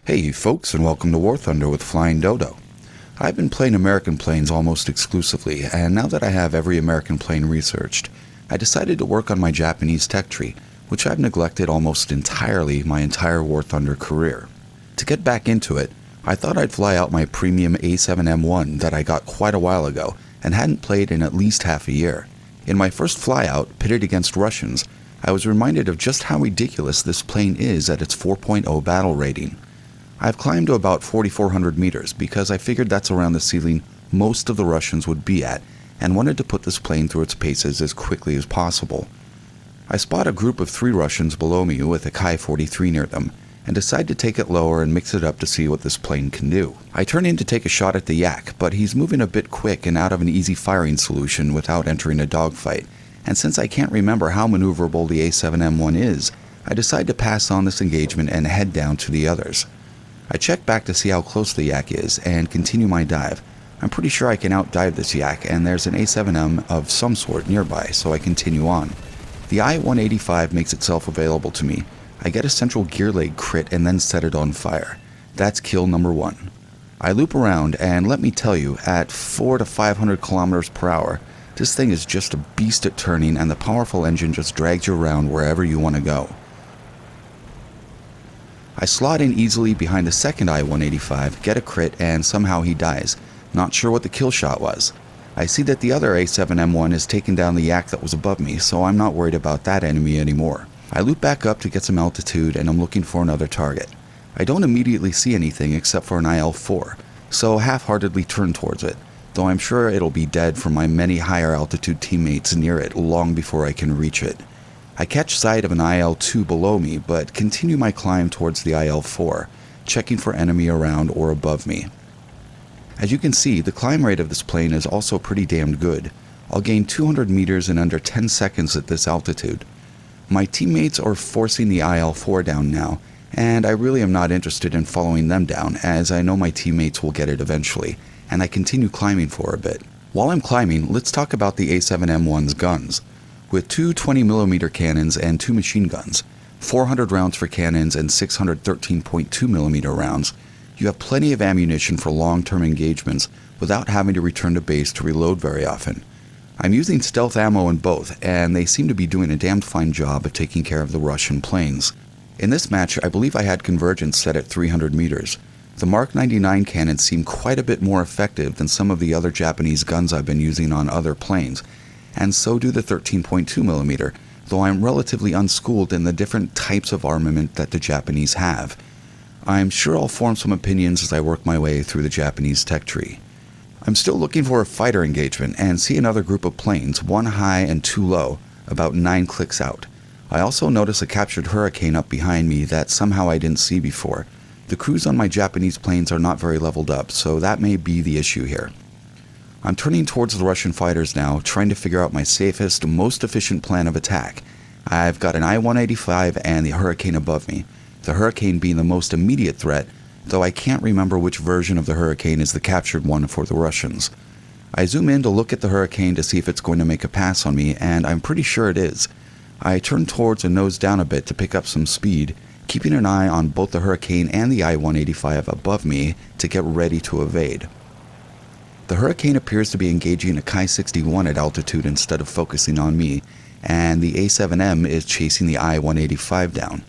Hey folks, and welcome to War Thunder with Flying Dodo. I've been playing American planes almost exclusively, and now that I have every American plane researched, I decided to work on my Japanese tech tree, which I've neglected almost entirely my entire War Thunder career. To get back into it, I thought I'd fly out my premium A7M1 that I got quite a while ago and hadn't played in at least half a year. In my first flyout, pitted against Russians, I was reminded of just how ridiculous this plane is at its 4.0 battle rating. I've climbed to about 4,400 meters because I figured that's around the ceiling most of the Russians would be at and wanted to put this plane through its paces as quickly as possible. I spot a group of 3 Russians below me with a Ki-43 near them and decide to take it lower and mix it up to see what this plane can do. I turn in to take a shot at the Yak, but he's moving a bit quick and out of an easy firing solution without entering a dogfight, and since I can't remember how maneuverable the A7M1 is, I decide to pass on this engagement and head down to the others. I check back to see how close the Yak is and continue my dive. I'm pretty sure I can outdive this Yak, and there's an A7M of some sort nearby, so I continue on. The I-185 makes itself available to me. I get a central gear leg crit and then set it on fire. That's kill number 1. I loop around, and let me tell you, at 400 to 500 kilometers per hour, this thing is just a beast at turning, and the powerful engine just drags you around wherever you want to go. I slot in easily behind the second I-185, get a crit, and somehow he dies. Not sure what the kill shot was. I see that the other A7M1 has taken down the Yak that was above me, so I'm not worried about that enemy anymore. I loop back up to get some altitude, and I'm looking for another target. I don't immediately see anything except for an IL-4, so half-heartedly turn towards it, though I'm sure it'll be dead from my many higher altitude teammates near it long before I can reach it. I catch sight of an IL-2 below me, but continue my climb towards the IL-4, checking for enemy around or above me. As you can see, the climb rate of this plane is also pretty damn good. I'll gain 200 meters in under 10 seconds at this altitude. My teammates are forcing the IL-4 down now, and I really am not interested in following them down, as I know my teammates will get it eventually, and I continue climbing for a bit. While I'm climbing, let's talk about the A7M1's guns. With 2 20mm cannons and 2 machine guns, 400 rounds for cannons and 613.2mm rounds, you have plenty of ammunition for long-term engagements without having to return to base to reload very often. I'm using stealth ammo in both, and they seem to be doing a damned fine job of taking care of the Russian planes. In this match, I believe I had convergence set at 300 meters. The Mark 99 cannons seem quite a bit more effective than some of the other Japanese guns I've been using on other planes, and so do the 13.2mm, though I'm relatively unschooled in the different types of armament that the Japanese have. I'm sure I'll form some opinions as I work my way through the Japanese tech tree. I'm still looking for a fighter engagement and see another group of planes, 1 high and 2 low, about 9 clicks out. I also notice a captured Hurricane up behind me that somehow I didn't see before. The crews on my Japanese planes are not very leveled up, so that may be the issue here. I'm turning towards the Russian fighters now, trying to figure out my safest, most efficient plan of attack. I've got an I-185 and the Hurricane above me, the Hurricane being the most immediate threat, though I can't remember which version of the Hurricane is the captured one for the Russians. I zoom in to look at the Hurricane to see if it's going to make a pass on me, and I'm pretty sure it is. I turn towards and nose down a bit to pick up some speed, keeping an eye on both the Hurricane and the I-185 above me to get ready to evade. The Hurricane appears to be engaging a Ki-61 at altitude instead of focusing on me, and the A7M is chasing the I-185 down.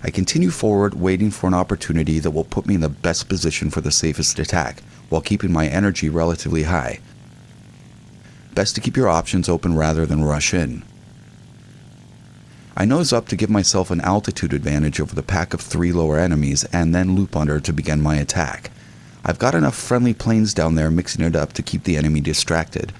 I continue forward, waiting for an opportunity that will put me in the best position for the safest attack, while keeping my energy relatively high. Best to keep your options open rather than rush in. I nose up to give myself an altitude advantage over the pack of 3 lower enemies, and then loop under to begin my attack. I've got enough friendly planes down there mixing it up to keep the enemy distracted.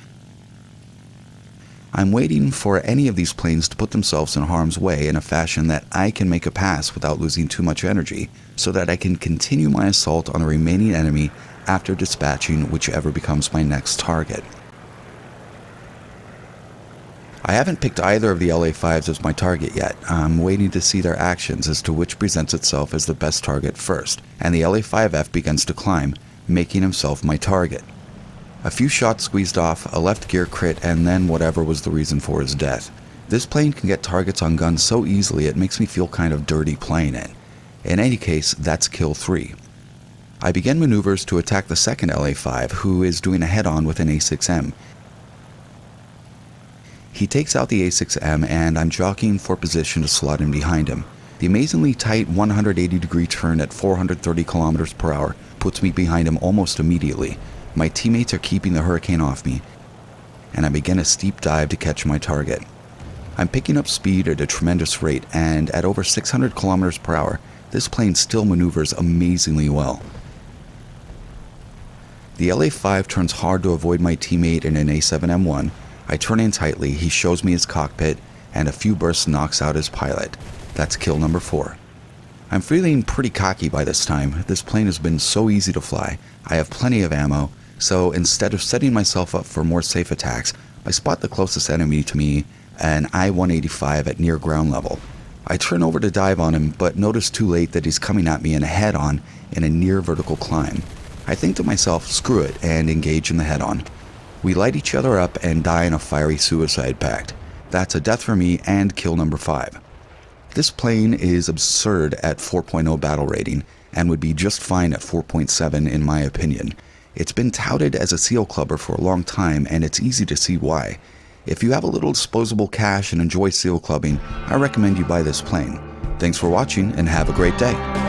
I'm waiting for any of these planes to put themselves in harm's way in a fashion that I can make a pass without losing too much energy, so that I can continue my assault on the remaining enemy after dispatching whichever becomes my next target. I haven't picked either of the LA-5s as my target yet. I'm waiting to see their actions as to which presents itself as the best target first, and the LA-5F begins to climb, making himself my target. A few shots squeezed off, a left gear crit, and then whatever was the reason for his death. This plane can get targets on guns so easily it makes me feel kind of dirty playing it. In any case, that's kill 3. I begin maneuvers to attack the second LA5, who is doing a head-on with an A6M. He takes out the A6M, and I'm jockeying for position to slot in behind him. The amazingly tight 180-degree turn at 430 kilometers per hour puts me behind him almost immediately. My teammates are keeping the Hurricane off me, and I begin a steep dive to catch my target. I'm picking up speed at a tremendous rate, and at over 600 kilometers per hour, this plane still maneuvers amazingly well. The LA5 turns hard to avoid my teammate in an A7M1. I turn in tightly, he shows me his cockpit, and a few bursts knocks out his pilot. That's kill number 4. I'm feeling pretty cocky by this time. This plane has been so easy to fly. I have plenty of ammo, so instead of setting myself up for more safe attacks, I spot the closest enemy to me, an I-185 at near ground level. I turn over to dive on him, but notice too late that he's coming at me in a head-on in a near vertical climb. I think to myself, screw it, and engage in the head-on. We light each other up and die in a fiery suicide pact. That's a death for me and kill number 5. This plane is absurd at 4.0 battle rating and would be just fine at 4.7 in my opinion. It's been touted as a SEAL clubber for a long time, and it's easy to see why. If you have a little disposable cash and enjoy SEAL clubbing, I recommend you buy this plane. Thanks for watching and have a great day.